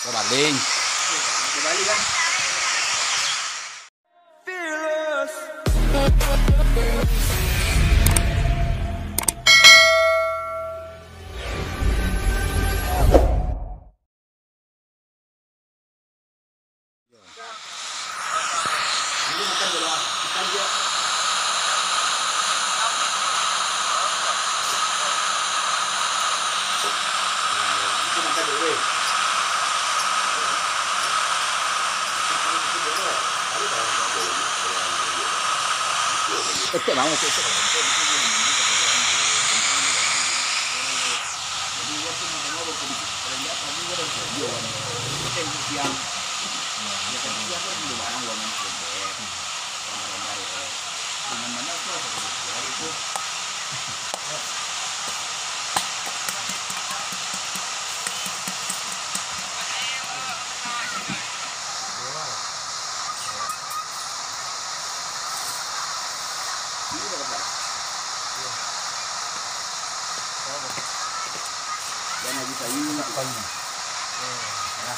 Baling. Balik kan. Ini makan dulu. Makan dia. Itu makan dulu. Cek mau cek. Jadi waktu makan ngobrol ke kalau dia apa juga ada video kan. Kita siang. Ya kan siang kan dulu barang luangan bebek. Kamar-kamar ya. Dengan mana tuh itu. Ini berapa? Iya. Dan lagi kayu kayu. Ya.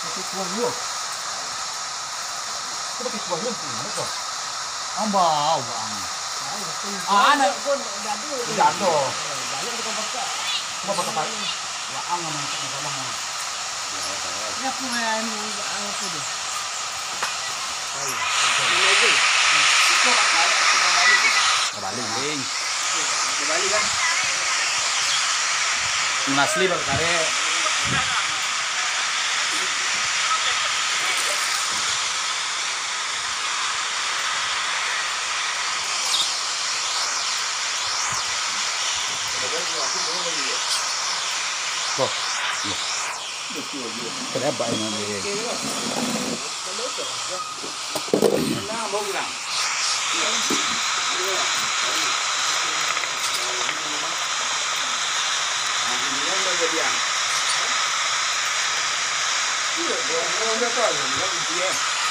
Pakai kuah lu. Kau pakai kuah lu gimana kau? Ambau bang. Anak pun jadu. Jadu. Banyak kita pakai. Cuma pakai ya angam masalah mah. Ya aku main angam tu deh. Baik. Lagi. Baling. Kembali kan? Asli baru kare. Kok? Kenapa ini? Nah, mau bilang.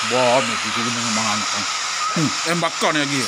Bom, itu dengan mangan. Bakar lagi.